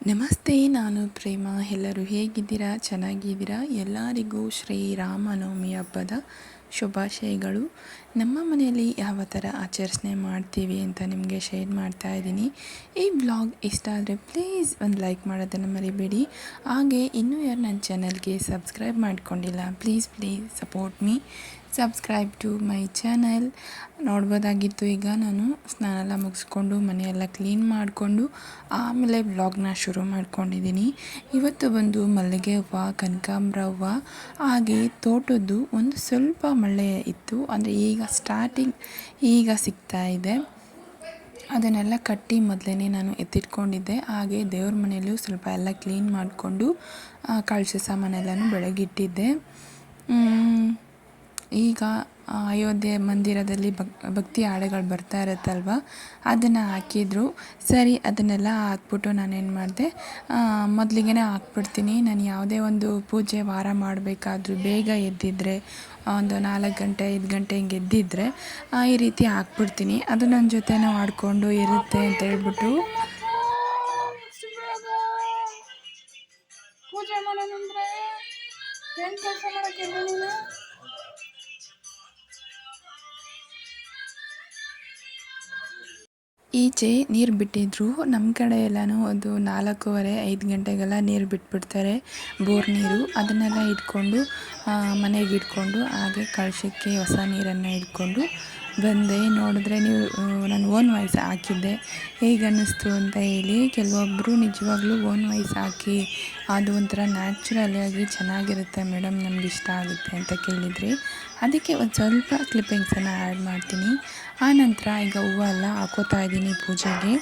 ನಮಸ್ತೆ, ನಾನು ಪ್ರೇಮ. ಎಲ್ಲರೂ ಹೇಗಿದ್ದೀರಾ? ಚೆನ್ನಾಗಿದ್ದೀರಾ? ಎಲ್ಲರಿಗೂ ಶ್ರೀರಾಮನವಮಿ ಹಬ್ಬದ ಶುಭಾಶಯಗಳು. ನಮ್ಮ ಮನೆಯಲ್ಲಿ ಯಾವ ಥರ ಆಚರಣೆ ಮಾಡ್ತೀವಿ ಅಂತ ನಿಮಗೆ ಶೇರ್ ಮಾಡ್ತಾ ಇದ್ದೀನಿ. ಈ ವ್ಲಾಗ್ ಇಷ್ಟ ಆದರೆ ಪ್ಲೀಸ್ ಒಂದು ಲೈಕ್ ಮಾಡೋದನ್ನು ಮರಿಬೇಡಿ. ಹಾಗೆ ಇನ್ನೂ ಯಾರು ನನ್ನ ಚಾನಲ್ಗೆ ಸಬ್ಸ್ಕ್ರೈಬ್ ಮಾಡ್ಕೊಂಡಿಲ್ಲ, please support me, subscribe to my channel. ನೋಡ್ಬೋದಾಗಿತ್ತು. ಈಗ ನಾನು ಸ್ನಾನ ಎಲ್ಲ ಮುಗಿಸ್ಕೊಂಡು ಮನೆಯೆಲ್ಲ ಕ್ಲೀನ್ ಮಾಡಿಕೊಂಡು ಆಮೇಲೆ ವ್ಲಾಗ್ನ ಶುರು ಮಾಡ್ಕೊಂಡಿದ್ದೀನಿ. ಇವತ್ತು ಬಂದು ಮಲ್ಲಿಗೆ ಹೂವು, ಕನಕಾಂಬರ ಹೂವು, ಹಾಗೆ ತೋಟದ್ದು ಒಂದು ಸ್ವಲ್ಪ ಮಳೆ ಇತ್ತು, ಅಂದರೆ ಈಗ ಸಿಗ್ತಾ ಇದೆ. ಅದನ್ನೆಲ್ಲ ಕಟ್ಟಿ ಮೊದಲೇ ನಾನು ಎತ್ತಿಟ್ಕೊಂಡಿದ್ದೆ. ಹಾಗೆ ದೇವ್ರ ಮನೆಯಲ್ಲೂ ಸ್ವಲ್ಪ ಎಲ್ಲ ಕ್ಲೀನ್ ಮಾಡಿಕೊಂಡು ಕಳಶ ಸಾಮಾನೆಲ್ಲನೂ ಬೆಳಗಿಟ್ಟಿದ್ದೆ. ಈಗ ಅಯೋಧ್ಯೆ ಮಂದಿರದಲ್ಲಿ ಭಕ್ತಿ ಹಾಡುಗಳು ಬರ್ತಾ ಇರುತ್ತಲ್ವ, ಅದನ್ನು ಹಾಕಿದ್ರು. ಸರಿ, ಅದನ್ನೆಲ್ಲ ಹಾಕ್ಬಿಟ್ಟು ನಾನೇನು ಮಾಡಿದೆ, ಮೊದಲಿಗೆ ಹಾಕ್ಬಿಡ್ತೀನಿ. ನಾನು ಯಾವುದೇ ಒಂದು ಪೂಜೆ ವಾರ ಮಾಡಬೇಕಾದ್ರೂ ಬೇಗ ಎದ್ದಿದ್ರೆ, ಒಂದು 4 ಗಂಟೆ 5 ಗಂಟೆ ಹಿಂಗೆ ಎದ್ದಿದ್ರೆ ಈ ರೀತಿ ಹಾಕ್ಬಿಡ್ತೀನಿ. ಅದು ನನ್ನ ಜೊತೆನೇ ಆಡಿಕೊಂಡು ಇರುತ್ತೆ ಅಂತ ಹೇಳ್ಬಿಟ್ಟು ಪೂಜೆ ಮಾಡೋದಂದ್ರೆ ಏನು ಕೆಲಸ ಮಾಡೋಕ್ಕೆ ನೀನು? ಈಚೆ ನೀರು ಬಿಟ್ಟಿದ್ರು. ನಮ್ಮ ಕಡೆ ಎಲ್ಲನೂ ಒಂದು 4:15 ಗಂಟೆಗೆಲ್ಲ ನೀರು ಬಿಟ್ಬಿಡ್ತಾರೆ, ಬೋರ್ ನೀರು. ಅದನ್ನೆಲ್ಲ ಇಟ್ಕೊಂಡು ಮನೆಗೆ ಇಟ್ಕೊಂಡು ಹಾಗೆ ಕಳಶಕ್ಕೆ ಹೊಸ ನೀರನ್ನು ಇಟ್ಕೊಂಡು ಬಂದೆ. ನೋಡಿದ್ರೆ ನಾನು ಓನ್ ವಾಯ್ಸ್ ಹಾಕಿದ್ದೆ, ಹೇಗೆ ಅನ್ನಿಸ್ತು ಅಂತ ಹೇಳಿ. ಕೆಲವೊಬ್ಬರು ನಿಜವಾಗ್ಲೂ ಓನ್ ವಾಯ್ಸ್ ಹಾಕಿ ಅದು ಒಂಥರ ನ್ಯಾಚುರಲಾಗಿ ಚೆನ್ನಾಗಿರುತ್ತೆ ಮೇಡಮ್, ನಮ್ಗೆ ಇಷ್ಟ ಆಗುತ್ತೆ ಅಂತ ಕೇಳಿದ್ರಿ. ಅದಕ್ಕೆ ಒಂದು ಸ್ವಲ್ಪ ಕ್ಲಿಪ್ಪಿಂಗ್ಸನ್ನು ಆ್ಯಡ್ ಮಾಡ್ತೀನಿ. ಆನಂತರ ಈಗ ಹೂವೆಲ್ಲ ಹಾಕೋತಾ ಇದ್ದೀನಿ ಪೂಜೆಗೆ.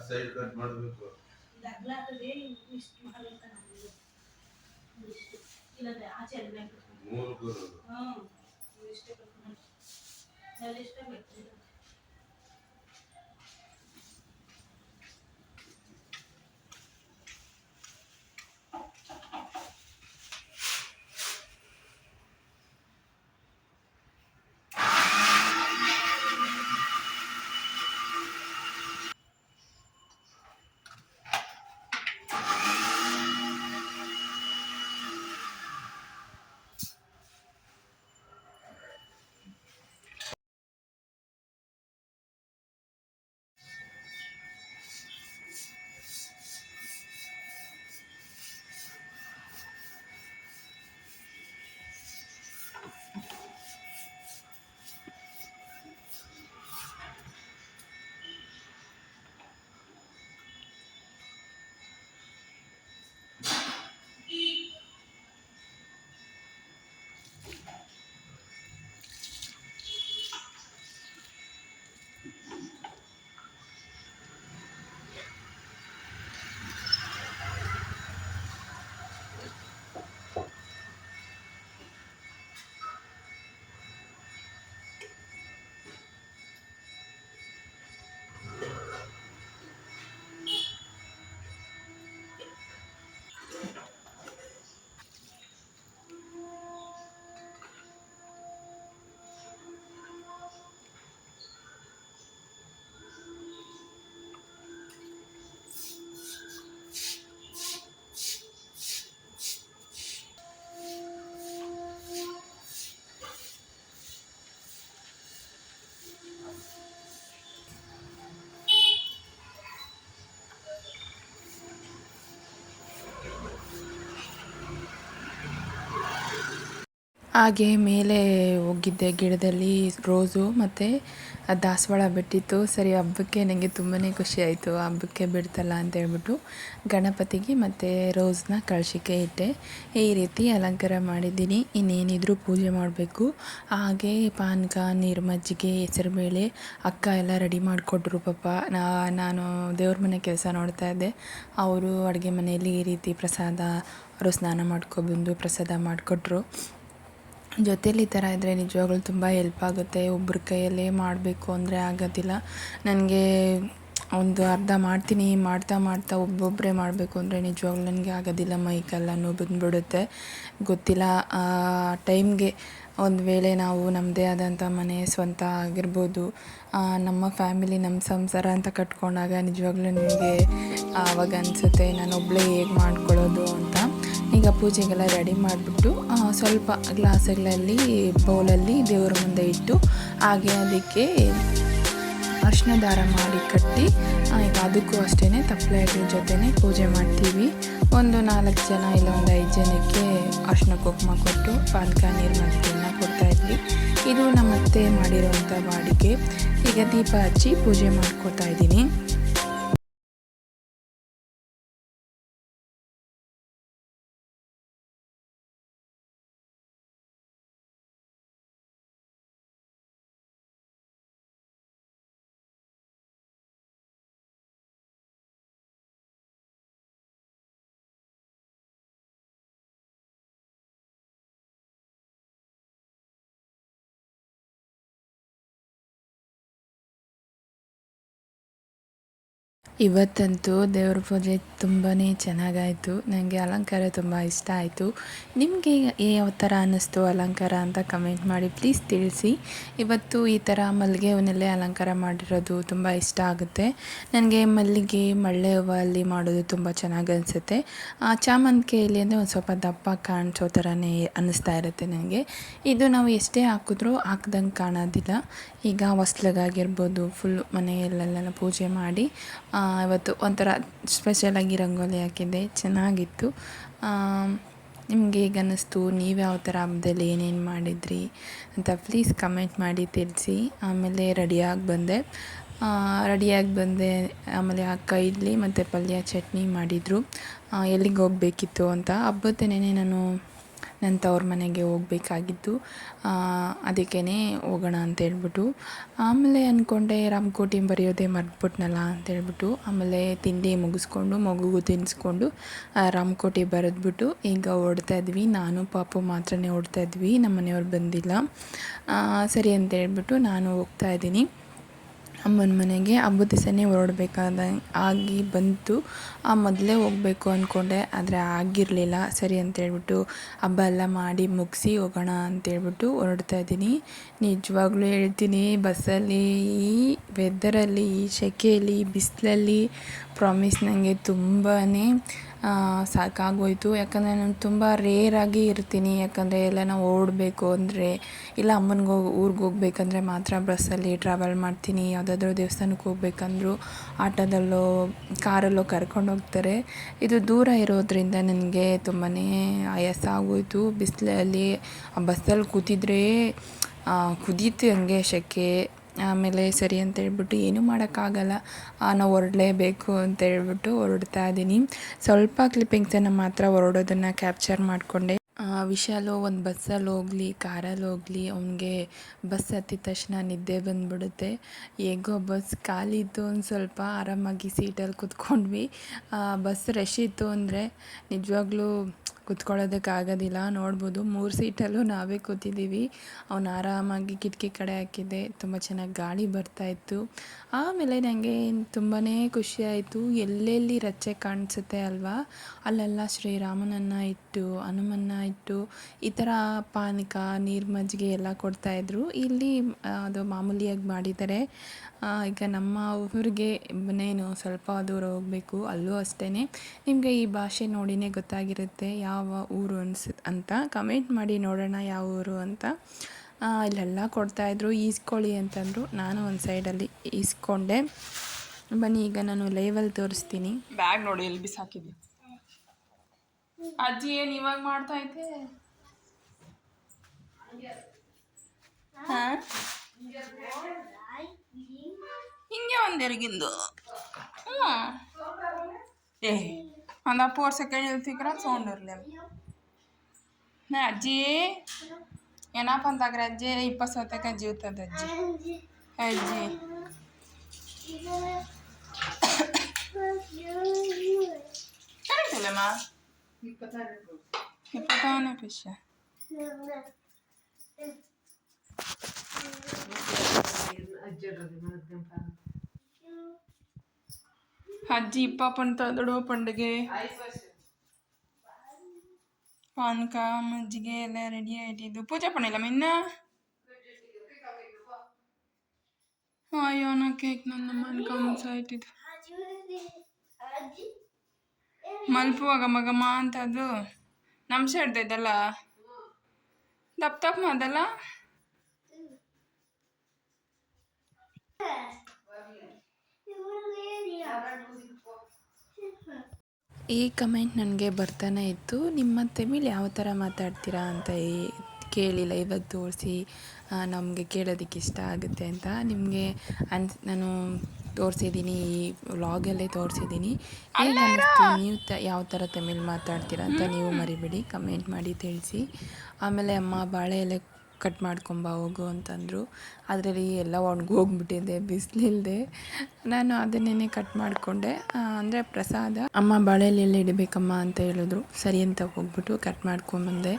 ಸೈಡ್ ಕಟ್ ಮಾಡಬೇಕು. ಹಾಗೆ ಮೇಲೆ ಹೋಗಿದ್ದೆ, ಗಿಡದಲ್ಲಿ ರೋಸು ಮತ್ತು ದಾಸವಾಳ ಬಿಟ್ಟಿತ್ತು. ಸರಿ, ಹಬ್ಬಕ್ಕೆ ನನಗೆ ತುಂಬಾ ಖುಷಿ ಆಯಿತು, ಹಬ್ಬಕ್ಕೆ ಬಿಡ್ತಲ್ಲ ಅಂತ ಹೇಳ್ಬಿಟ್ಟು ಗಣಪತಿಗೆ ಮತ್ತು ರೋಸ್ನ ಕಳಶಕ್ಕೆ ಇಟ್ಟೆ. ಈ ರೀತಿ ಅಲಂಕಾರ ಮಾಡಿದ್ದೀನಿ. ಇನ್ನೇನಿದ್ರು ಪೂಜೆ ಮಾಡಬೇಕು. ಹಾಗೆ ಪಾನಕ, ನೀರು, ಮಜ್ಜಿಗೆ, ಹೆಸರುಬೇಳೆ ಅಕ್ಕ ಎಲ್ಲ ರೆಡಿ ಮಾಡಿಕೊಟ್ರು. ಪಾಪ ನಾನು ದೇವ್ರ ಮನೆ ಕೆಲಸ ನೋಡ್ತಾ ಇದ್ದೆ. ಅವರು ಅಡುಗೆ ಮನೆಯಲ್ಲಿ ಈ ರೀತಿ ಪ್ರಸಾದ, ಅವರು ಸ್ನಾನ ಮಾಡ್ಕೊಬಂದು ಪ್ರಸಾದ ಮಾಡಿಕೊಟ್ರು. ಜೊತೇಲಿ ಈ ಥರ ಇದ್ದರೆ ನಿಜವಾಗ್ಲೂ ತುಂಬ ಹೆಲ್ಪ್ ಆಗುತ್ತೆ. ಒಬ್ಬರ ಕೈಯಲ್ಲೇ ಮಾಡಬೇಕು ಅಂದರೆ ಆಗೋದಿಲ್ಲ. ನನಗೆ ಒಂದು ಅರ್ಧ ಮಾಡ್ತೀನಿ, ಮಾಡ್ತಾ ಮಾಡ್ತಾ ಒಬ್ಬೊಬ್ಬರೇ ಮಾಡಬೇಕು ಅಂದರೆ ನಿಜವಾಗ್ಲೂ ನನಗೆ ಆಗೋದಿಲ್ಲ. ಮೈಗೆಲ್ಲ ನೋವು ಬಂದುಬಿಡುತ್ತೆ. ಗೊತ್ತಿಲ್ಲ, ಟೈಮ್ಗೆ ಒಂದು ವೇಳೆ ನಾವು ನಮ್ಮದೇ ಆದಂಥ ಮನೆ ಸ್ವಂತ ಆಗಿರ್ಬೋದು, ನಮ್ಮ ಫ್ಯಾಮಿಲಿ, ನಮ್ಮ ಸಂಸಾರ ಅಂತ ಕಟ್ಕೊಂಡಾಗ ನಿಜವಾಗ್ಲೂ ನನಗೆ ಆವಾಗ ಅನಿಸುತ್ತೆ ನಾನೊಬ್ಬಳೇ ಹೇಗೆ ಮಾಡ್ಕೊಳ್ಳೋದು ಅಂತ. ಈಗ ಪೂಜೆಗೆಲ್ಲ ರೆಡಿ ಮಾಡಿಬಿಟ್ಟು ಸ್ವಲ್ಪ ಗ್ಲಾಸ್ಗಳಲ್ಲಿ, ಬೌಲಲ್ಲಿ ದೇವ್ರ ಮುಂದೆ ಇಟ್ಟು, ಹಾಗೆ ಅದಕ್ಕೆ ಅರಿಶಿನ ದಾರ ಮಾಡಿ ಕಟ್ಟಿ, ಈಗ ಅದಕ್ಕೂ ಅಷ್ಟೇ ತಪ್ಪಲೆ ಜೊತೆನೇ ಪೂಜೆ ಮಾಡ್ತೀವಿ. ಒಂದು 4 ಜನ ಇಲ್ಲ ಒಂದು 5 ಜನಕ್ಕೆ ಅರಿಶಿನ ಕುಂಕುಮ ಕೊಟ್ಟು ಪಾನಕ, ನೀರು, ಮಜ್ಜಿಗೆಯನ್ನು ಕೊಡ್ತಾಯಿದ್ವಿ. ಇದು ನಮ್ಮ ಅತ್ತೆ ಮಾಡಿರೋವಂಥ ವಾಡಿಕೆ. ಈಗ ದೀಪ ಹಚ್ಚಿ ಪೂಜೆ ಮಾಡ್ಕೋತಾ ಇದ್ದೀನಿ. ಇವತ್ತಂತೂ ದೇವ್ರ ಪೂಜೆ ತುಂಬಾ ಚೆನ್ನಾಗಾಯಿತು. ನನಗೆ ಅಲಂಕಾರ ತುಂಬ ಇಷ್ಟ ಆಯಿತು. ನಿಮಗೆ ಯಾವ ಥರ ಅನ್ನಿಸ್ತು ಅಲಂಕಾರ ಅಂತ ಕಮೆಂಟ್ ಮಾಡಿ ಪ್ಲೀಸ್ ತಿಳಿಸಿ. ಇವತ್ತು ಈ ಥರ ಮಲ್ಲಿಗೆ ಹೂವನ್ನಲ್ಲೇ ಅಲಂಕಾರ ಮಾಡಿರೋದು ತುಂಬ ಇಷ್ಟ ಆಗುತ್ತೆ ನನಗೆ. ಮಲ್ಲಿಗೆ, ಮಳ್ಳೆ ಹೂವಲ್ಲಿ ಮಾಡೋದು ತುಂಬ ಚೆನ್ನಾಗಿ ಅನಿಸುತ್ತೆ. ಚಾಮಂತಿಗೆಯಲ್ಲಿ ಅಂದರೆ ಒಂದು ಸ್ವಲ್ಪ ದಪ್ಪ ಕಾಣಿಸೋ ಥರನೇ ಅನ್ನಿಸ್ತಾ ಇರುತ್ತೆ ನನಗೆ. ಇದು ನಾವು ಎಷ್ಟೇ ಹಾಕಿದ್ರೂ ಹಾಕ್ದಂಗೆ ಕಾಣೋದಿಲ್ಲ. ಈಗ ಹೊಸ್ಲಿಗಾಗಿರ್ಬೋದು, ಫುಲ್ ಮನೆಯಲ್ಲೆಲ್ಲ ಪೂಜೆ ಮಾಡಿ ಇವತ್ತು ಒಂಥರ ಸ್ಪೆಷಲಾಗಿ ರಂಗೋಲಿ ಹಾಕಿದ್ದೆ, ಚೆನ್ನಾಗಿತ್ತು. ನಿಮಗೆ ಹೇಗೆ ಅನ್ನಿಸ್ತು? ನೀವು ಯಾವ ಥರ ಹಬ್ಬದಲ್ಲಿ ಏನೇನು ಮಾಡಿದ್ರಿ ಅಂತ ಪ್ಲೀಸ್ ಕಮೆಂಟ್ ಮಾಡಿ ತಿಳಿಸಿ. ಆಮೇಲೆ ರೆಡಿಯಾಗಿ ಬಂದೆ. ಆಮೇಲೆ ಅಕ್ಕ ಇಡ್ಲಿ ಮತ್ತು ಪಲ್ಯ, ಚಟ್ನಿ ಮಾಡಿದರು. ಎಲ್ಲಿಗೆ ಹೋಗಬೇಕಿತ್ತು ಅಂತ, ಹಬ್ಬದನೇ ನಾನು ನನ್ನ ತವ್ರ ಮನೆಗೆ ಹೋಗಬೇಕಾಗಿತ್ತು. ಅದಕ್ಕೇ ಹೋಗೋಣ ಅಂತೇಳ್ಬಿಟ್ಟು ಆಮೇಲೆ ಅಂದ್ಕೊಂಡೆ ರಾಮಕೋಟಿ ಬರೆಯೋದೇ ಮರ್ತ್ಬಿಟ್ನಲ್ಲ ಅಂತೇಳ್ಬಿಟ್ಟು, ಆಮೇಲೆ ತಿಂಡಿ ಮುಗಿಸ್ಕೊಂಡು ಮಗುಗೂ ತಿನ್ನಿಸ್ಕೊಂಡು ರಾಮಕೋಟಿ ಬರೆದ್ಬಿಟ್ಟು ಈಗ ಹೊರಡ್ತಾ ಇದ್ವಿ. ನಾನು ಪಾಪು ಮಾತ್ರನೇ ಹೊರಡ್ತಾ ಇದ್ವಿ, ನಮ್ಮ ಮನೆಯವ್ರು ಬಂದಿಲ್ಲ. ಸರಿ ಅಂತೇಳ್ಬಿಟ್ಟು ನಾನು ಹೋಗ್ತಾ ಇದ್ದೀನಿ ಅಮ್ಮನ ಮನೆಗೆ. ಹಬ್ಬದ ದಿವಸನೇ ಆಗಿ ಬಂತು. ಮೊದಲೇ ಹೋಗಬೇಕು ಅಂದ್ಕೊಂಡೆ, ಆದರೆ ಆಗಿರಲಿಲ್ಲ. ಸರಿ ಅಂತೇಳ್ಬಿಟ್ಟು ಹಬ್ಬ ಎಲ್ಲ ಮಾಡಿ ಮುಗಿಸಿ ಹೋಗೋಣ ಅಂತೇಳ್ಬಿಟ್ಟು ಹೊರಡ್ತಾ ಇದ್ದೀನಿ. ನಿಜವಾಗ್ಲೂ ಹೇಳ್ತೀನಿ, ಬಸ್ಸಲ್ಲಿ ಈ ವೆದರಲ್ಲಿ, ಈ ಸೆಕೆಯಲ್ಲಿ, ಬಿಸಿಲಲ್ಲಿ ಪ್ರಾಮಿಸ್ ನನಗೆ ತುಂಬಾ ಸಾಕಾಗೋಯಿತು. ಯಾಕಂದರೆ ನಾನು ತುಂಬ ರೇರಾಗಿ ಇರ್ತೀನಿ. ಯಾಕಂದರೆ ಎಲ್ಲ ನಾವು ಓಡಬೇಕು ಅಂದರೆ, ಇಲ್ಲ ಊರಿಗೆ ಹೋಗ್ಬೇಕಂದ್ರೆ ಮಾತ್ರ ಬಸ್ಸಲ್ಲಿ ಟ್ರಾವೆಲ್ ಮಾಡ್ತೀನಿ. ಯಾವುದಾದ್ರೂ ದೇವಸ್ಥಾನಕ್ಕೆ ಹೋಗ್ಬೇಕಂದ್ರೂ ಆಟೋದಲ್ಲೋ ಕಾರಲ್ಲೋ ಕರ್ಕೊಂಡು ಹೋಗ್ತಾರೆ. ಇದು ದೂರ ಇರೋದರಿಂದ ನನಗೆ ತುಂಬಾ ಆಯಾಸ ಆಗೋಯಿತು. ಬಿಸಿಲಲ್ಲಿ ಬಸ್ಸಲ್ಲಿ ಕೂತಿದ್ರೆ ಕುದೀತು ಹಂಗೆ ಸೆಕೆ. ಆಮೇಲೆ ಸರಿ ಅಂತೇಳ್ಬಿಟ್ಟು ಏನೂ ಮಾಡೋಕ್ಕಾಗಲ್ಲ, ನಾವು ಹೊರಡಲೇಬೇಕು ಅಂತೇಳ್ಬಿಟ್ಟು ಹೊರಡ್ತಾ ಇದ್ದೀನಿ. ಸ್ವಲ್ಪ ಕ್ಲಿಪ್ಪಿಂಗ್ಸನ್ನು ಮಾತ್ರ ಹೊರಡೋದನ್ನು ಕ್ಯಾಪ್ಚರ್ ಮಾಡಿಕೊಂಡೆ. ವಿಶಾಲು ಒಂದು ಬಸ್ಸಲ್ಲಿ ಹೋಗಲಿ ಕಾರಲ್ಲಿ ಹೋಗಲಿ, ಅವನಿಗೆ ಬಸ್ ಹತ್ತಿದ ತಕ್ಷಣ ನಿದ್ದೆ ಬಂದುಬಿಡುತ್ತೆ. ಹೇಗೋ ಬಸ್ ಖಾಲಿ ಇತ್ತು, ಒಂದು ಸ್ವಲ್ಪ ಆರಾಮಾಗಿ ಸೀಟಲ್ಲಿ ಕೂತ್ಕೊಂಡ್ವಿ. ಬಸ್ ರಶ್ ಇತ್ತು ಅಂದರೆ ನಿಜವಾಗ್ಲೂ ಕೂತ್ಕೊಳ್ಳೋದಕ್ಕಾಗೋದಿಲ್ಲ. ನೋಡ್ಬೋದು 3 ಸೀಟಲ್ಲೂ ನಾವೇ ಕೂತಿದ್ದೀವಿ. ಅವನು ಆರಾಮಾಗಿ ಕಿಟಕಿ ಕಡೆ ಹಾಕಿದ್ದೆ, ತುಂಬ ಚೆನ್ನಾಗಿ ಗಾಳಿ ಬರ್ತಾಯಿತ್ತು. ಆಮೇಲೆ ನನಗೆ ತುಂಬಾ ಖುಷಿಯಾಯಿತು. ಎಲ್ಲೆಲ್ಲಿ ರಚ್ಚೆ ಕಾಣಿಸುತ್ತೆ ಅಲ್ವಾ, ಅಲ್ಲೆಲ್ಲ ಶ್ರೀರಾಮನನ್ನು ಇಟ್ಟು, ಹನುಮನ್ನ ಇಟ್ಟು ಈ ಥರ ಪಾನಕ, ನೀರು, ಮಜ್ಜಿಗೆ ಎಲ್ಲ ಕೊಡ್ತಾಯಿದ್ರು. ಇಲ್ಲಿ ಅದು ಮಾಮೂಲಿಯಾಗಿ ಮಾಡಿದ್ದಾರೆ. ಈಗ ನಮ್ಮ ಊರಿಗೆ ಇನ್ನೇನು ಸ್ವಲ್ಪ ದೂರ ಹೋಗಬೇಕು, ಅಲ್ಲೂ ಅಷ್ಟೇ. ನಿಮಗೆ ಈ ಭಾಷೆ ನೋಡಿನೇ ಗೊತ್ತಾಗಿರುತ್ತೆ ಯಾವ ಊರು ಅಂತ. ಕಮೆಂಟ್ ಮಾಡಿ ನೋಡೋಣ ಯಾವ ಊರು ಅಂತ. ಇಲ್ಲೆಲ್ಲ ಕೊಡ್ತಾಯಿದ್ರು. ಈಸ್ಕೊಳ್ಳಿ ಅಂತಂದರು. ನಾನು ಒಂದು ಸೈಡಲ್ಲಿ ಈಸ್ಕೊಂಡೆ. ಬನ್ನಿ ಈಗ ನಾನು ಲೈವಲ್ಲಿ ತೋರಿಸ್ತೀನಿ. ಬ್ಯಾಗ್ ನೋಡಿ ಎಲ್ಲಿ ಬಿಸಾಕಿದ್ದೆ. ಅಜ್ಜಿ ಏನು ಇವಾಗ ಮಾಡ್ತಾಯಿದ್ದೆ? ಹಾಂ ಹಿಂಗೆ ಒಂದು ಎರಿಗಿಂದು ಹ್ಞೂ ಏ ಒಂದು 4 ಸೆಕೆಂಡ್ ಇರ್ತಿಕ್ರ ಸೌಂಡ್ ಇರಲಿ ಅಜ್ಜಿ ಏನಪ್ಪ ಅಂತಾಗ್ರೆ ಅಜ್ಜಿ 20 ಸತಕ್ಕೆ ಜೀವ್ತದ ಅಜ್ಜಿ ಅಜ್ಜಿ ಕರೆಕ್ಟಲ್ಲಮ್ಮ 26 ಪಿಶ ಅಜ್ಜಿ ಇಪ್ಪ ಪಂತದಡು ಪಂಡಿಗೆ ಪಾನಕ ಮಜ್ಜಿಗೆ ಎಲ್ಲ ರೆಡಿ ಆಯ್ತಿದ್ದು ಪೂಜೆ ಪಣಿಲ್ಲ ಮಿನ್ನ ಅಯ್ಯೋ ನಾ ಕೇಕ್ ನನ್ನ ಮನ್ಕ ಮನ್ಸ ಆಯ್ತಿದ್ದು ಮಲ್ಪುವಾಗ ಮಗಮ್ಮ ಅಂತದ್ದು ನಮ್ಮ ಸೈಡ್ ಇದಲ್ಲ ದಪ್ಪ ದಪ್ಪ ಅದಲ್ಲ ಈ ಕಮೆಂಟ್ ನನಗೆ ಬರ್ತಾನೆ ಇತ್ತು, ನಿಮ್ಮ ತಮಿಳ್ ಯಾವ ಥರ ಮಾತಾಡ್ತೀರಾ ಅಂತ ಕೇಳಿಲ್ಲ ಇವತ್ತು ತೋರಿಸಿ, ನಮಗೆ ಕೇಳೋದಕ್ಕೆ ಇಷ್ಟ ಆಗುತ್ತೆ ಅಂತ ನಿಮಗೆ ನಾನು ತೋರಿಸಿದ್ದೀನಿ, ಈ ವ್ಲಾಗಲ್ಲೇ ತೋರಿಸಿದ್ದೀನಿ. ಹೇಗೆ ಅನ್ನಿಸ್ತು, ನೀವು ಯಾವ ಥರ ತಮಿಳ್ ಮಾತಾಡ್ತೀರಾ ಅಂತ ನೀವು ಮರಿಬೇಡಿ, ಕಮೆಂಟ್ ಮಾಡಿ ತಿಳಿಸಿ. ಆಮೇಲೆ ಅಮ್ಮ ಬಾಳೆ ಎಲೆ ಕಟ್ ಮಾಡ್ಕೊಂಬ ಹೋಗು ಅಂತಂದರು. ಅದರಲ್ಲಿ ಎಲ್ಲ ಒಣಗೋಗ್ಬಿಟ್ಟಿದೆ ಬಿಸಿಲಿಲ್ಲದೆ. ನಾನು ಅದನ್ನೇ ಕಟ್ ಮಾಡಿಕೊಂಡೆ, ಅಂದರೆ ಪ್ರಸಾದ. ಅಮ್ಮ ಬಾಳೆಲೆಲ್ಲ ಇಡಬೇಕಮ್ಮ ಅಂತ ಹೇಳಿದ್ರು, ಸರಿ ಅಂತ ಹೋಗ್ಬಿಟ್ಟು ಕಟ್ ಮಾಡ್ಕೊಂಬಂದೆ.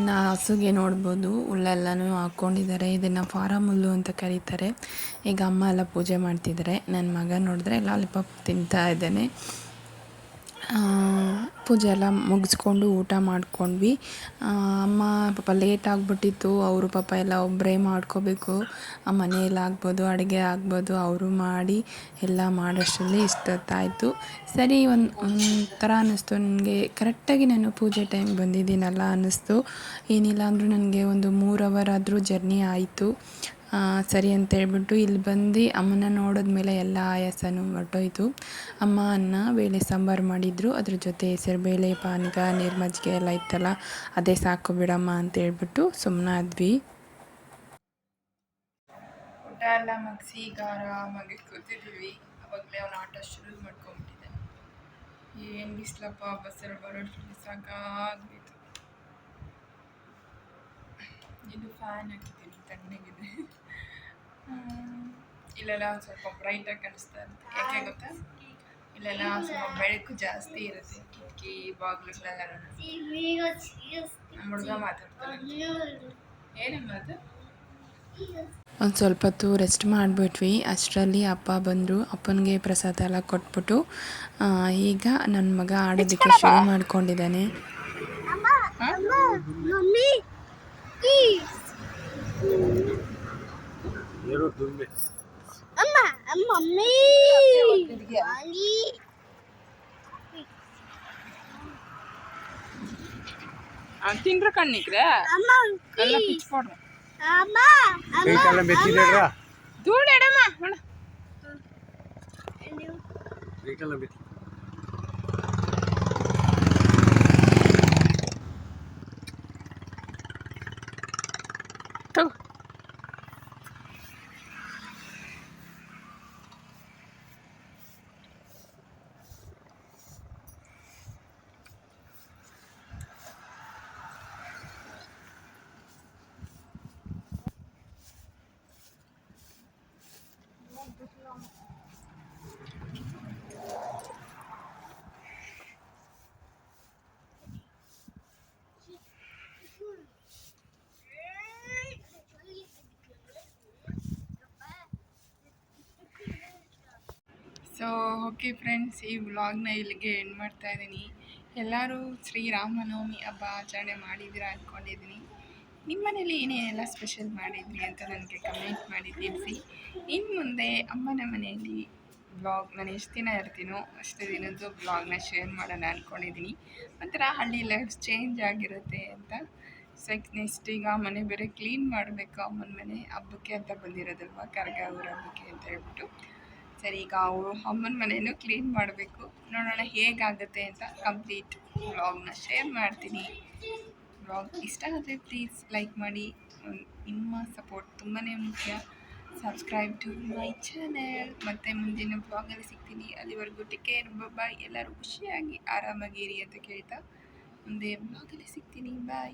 ನಾ ಹಸುಗೆ ನೋಡ್ಬೋದು ಹುಲ್ಲೆಲ್ಲನೂ ಹಾಕ್ಕೊಂಡಿದ್ದಾರೆ, ಇದನ್ನು ಫಾರಮ್ ಹುಲ್ಲು ಅಂತ ಕರೀತಾರೆ. ಈಗ ಅಮ್ಮ ಎಲ್ಲ ಪೂಜೆ ಮಾಡ್ತಿದ್ದಾರೆ, ನನ್ನ ಮಗ ನೋಡಿದ್ರೆ ಲಾಲಿಪಾಪ್ ತಿಂತಾ ಇದ್ದಾನೆ. ಪೂಜೆ ಎಲ್ಲ ಮುಗಿಸ್ಕೊಂಡು ಊಟ ಮಾಡ್ಕೊಂಡ್ವಿ. ಅಮ್ಮ ಪಾಪ ಲೇಟ್ ಆಗಿಬಿಟ್ಟಿತ್ತು, ಅವರು ಪಾಪ ಎಲ್ಲ ಒಬ್ಬರೇ ಮಾಡ್ಕೋಬೇಕು, ಮನೆಯಲ್ಲಿ ಆಗ್ಬೋದು ಅಡುಗೆ ಆಗ್ಬೋದು, ಅವರು ಮಾಡಿ ಎಲ್ಲ ಮಾಡೋಷ್ಟರಲ್ಲಿ ಇಷ್ಟೊತ್ತಾಯಿತು. ಸರಿ ಒಂಥರ ಅನ್ನಿಸ್ತು ನನಗೆ, ಕರೆಕ್ಟಾಗಿ ನಾನು ಪೂಜೆ ಟೈಮ್ ಬಂದಿದ್ದೀನಲ್ಲ ಅನ್ನಿಸ್ತು. ಏನಿಲ್ಲ ಅಂದರೂ ನನಗೆ ಒಂದು 3 ಅವರ್ ಆದರೂ ಜರ್ನಿ ಆಯಿತು. ಸರಿ ಅಂತೇಳ್ಬಿಟ್ಟು ಇಲ್ಲಿ ಬಂದು ಅಮ್ಮನ ನೋಡಿದ್ಮೇಲೆ ಎಲ್ಲ ಆಯಾಸನೂ ಹೊರಟೋಯ್ತು. ಅಮ್ಮ ಅನ್ನ ಬೇಳೆ ಸಾಂಬಾರು ಮಾಡಿದರು, ಅದ್ರ ಜೊತೆ ಹೆಸರುಬೇಳೆ ಪಾನಕ ನೀರು ಮಜ್ಜಿಗೆ ಎಲ್ಲ ಇತ್ತಲ್ಲ, ಅದೇ ಸಾಕು ಬಿಡಮ್ಮ ಅಂತೇಳ್ಬಿಟ್ಟು ಸುಮ್ಮನಾದ್ವಿ. ಊಟ ಎಲ್ಲ ಮುಗಿಸಿ ಈಗ ಆರಾಮಾಗಿ ಕೂತಿದ್ವಿ. ಅವಾಗಲೇ ಅವನ ಆಟ ಶುರು ಮಾಡ್ಕೊಂಬಿಟ್ಟಿದೆ. ಏನು ಬಿಸ್ಲಪ್ಪ, ಬಸ್ಸಲ್ಲಿ ಬರೋಷ್ಟ್ರಲ್ಲಿ ಸಾಕಾಗ್ಬಿಟ್ಟು. ಇದು ಫ್ಯಾನ್ ಹಾಕಿದ್ದೀನಿ, ತಣ್ಣಗಿದೆ. ಇಲ್ಲೆಲ್ಲ ಸ್ವಲ್ಪ ಬ್ರೈಟಾಗಿ ಕಾಣಿಸ್ತಾ ಇರುತ್ತೆ, ಯಾಕೆ ಗೊತ್ತಾ, ಇಲ್ಲೆಲ್ಲ ಸ್ವಲ್ಪ ಬೆಳಕು ಜಾಸ್ತಿ ಇರುತ್ತೆ, ಕಿಟಕಿ ಬಾಗಿಲುಗಳೆಲ್ಲ. ನಮ್ಮ ಹುಡುಗ ಮಾತಾಡ್ತಾನೆ, ಏನಮ್ಮ ಅದು. ಒಂದು ಸ್ವಲ್ಪ ಹೊತ್ತು ರೆಸ್ಟ್ ಮಾಡಿಬಿಟ್ವಿ. ಅಷ್ಟರಲ್ಲಿ ಅಪ್ಪ ಬಂದರು, ಅಪ್ಪನಿಗೆ ಪ್ರಸಾದ ಎಲ್ಲ ಕೊಟ್ಬಿಟ್ಟು ಈಗ ನನ್ನ ಮಗ ಆಡೋದಕ್ಕೆ ಶುರು ಮಾಡ್ಕೊಂಡಿದ್ದಾನೆ. ತಿಂದ್ರ ಕಣ್ಣಿಕ್ರೆ ಎಲ್ಲ ಪಿಚ್ಕೊಡ್ರು ಧೂಳು ಎಡಮ್ಮ ತಗೋ. ಸೊ ಓಕೆ ಫ್ರೆಂಡ್ಸ್, ಈ ವ್ಲಾಗ್ನ ಇಲ್ಲಿಗೆ ಎಂಡ್ ಮಾಡ್ತಾ ಇದ್ದೀನಿ. ಎಲ್ಲರೂ ಶ್ರೀರಾಮನವಮಿ ಹಬ್ಬ ಆಚರಣೆ ಮಾಡಿದ್ದೀರಾ ಅಂದ್ಕೊಂಡಿದ್ದೀನಿ. ನಿಮ್ಮ ಮನೇಲಿ ಏನೇನೆಲ್ಲ ಸ್ಪೆಷಲ್ ಮಾಡಿದ್ರಿ ಅಂತ ನನಗೆ ಕಮೆಂಟ್ ಮಾಡಿ ತಿಳಿಸಿ. ಇನ್ನು ಮುಂದೆ ಅಮ್ಮನ ಮನೆಯಲ್ಲಿ ವ್ಲಾಗ್ ನಾನು ಎಷ್ಟು ದಿನ ಇರ್ತೀನೋ ಅಷ್ಟು ದಿನದ್ದು ವ್ಲಾಗ್ನ ಶೇರ್ ಮಾಡೋಣ ಅಂದ್ಕೊಂಡಿದ್ದೀನಿ. ಒಂಥರ ಹಳ್ಳಿ ಲೈಫ್ ಚೇಂಜ್ ಆಗಿರುತ್ತೆ ಅಂತ. ನೆಕ್ಸ್ಟ್ ಈಗ ಮನೆ ಬೇರೆ ಕ್ಲೀನ್ ಮಾಡಬೇಕು, ಅಮ್ಮನ ಮನೆ ಹಬ್ಬಕ್ಕೆ ಅಂತ ಬಂದಿರೋದಲ್ವ, ಕರಗ ಊರ ಹಬ್ಬಕ್ಕೆ ಅಂತ ಹೇಳ್ಬಿಟ್ಟು. ಸರಿ, ಈಗ ಅವರು ಅಮ್ಮನ ಮನೆಯೂ ಕ್ಲೀನ್ ಮಾಡಬೇಕು, ನೋಡೋಣ ಹೇಗಾಗುತ್ತೆ ಅಂತ. ಕಂಪ್ಲೀಟ್ ವ್ಲಾಗ್ನ ಶೇರ್ ಮಾಡ್ತೀನಿ. ವ್ಲಾಗ್ ಇಷ್ಟ ಆದರೆ ಪ್ಲೀಸ್ ಲೈಕ್ ಮಾಡಿ. ನಿಮ್ಮ ಸಪೋರ್ಟ್ ತುಂಬಾ ಮುಖ್ಯ. Subscribe to my channel. ಮತ್ತು ಮುಂದಿನ ವ್ಲಾಗಲ್ಲಿ ಸಿಗ್ತೀನಿ. ಅಲ್ಲಿವರೆಗೂ ಟೇಕ್ ಕೇರ್, ಬಾಯ್. ಎಲ್ಲರೂ ಖುಷಿಯಾಗಿ ಆರಾಮಾಗಿರಿ ಅಂತ ಕೇಳ್ತಾ ಮುಂದೆ ವ್ಲಾಗಲ್ಲಿ ಸಿಗ್ತೀನಿ. ಬಾಯ್.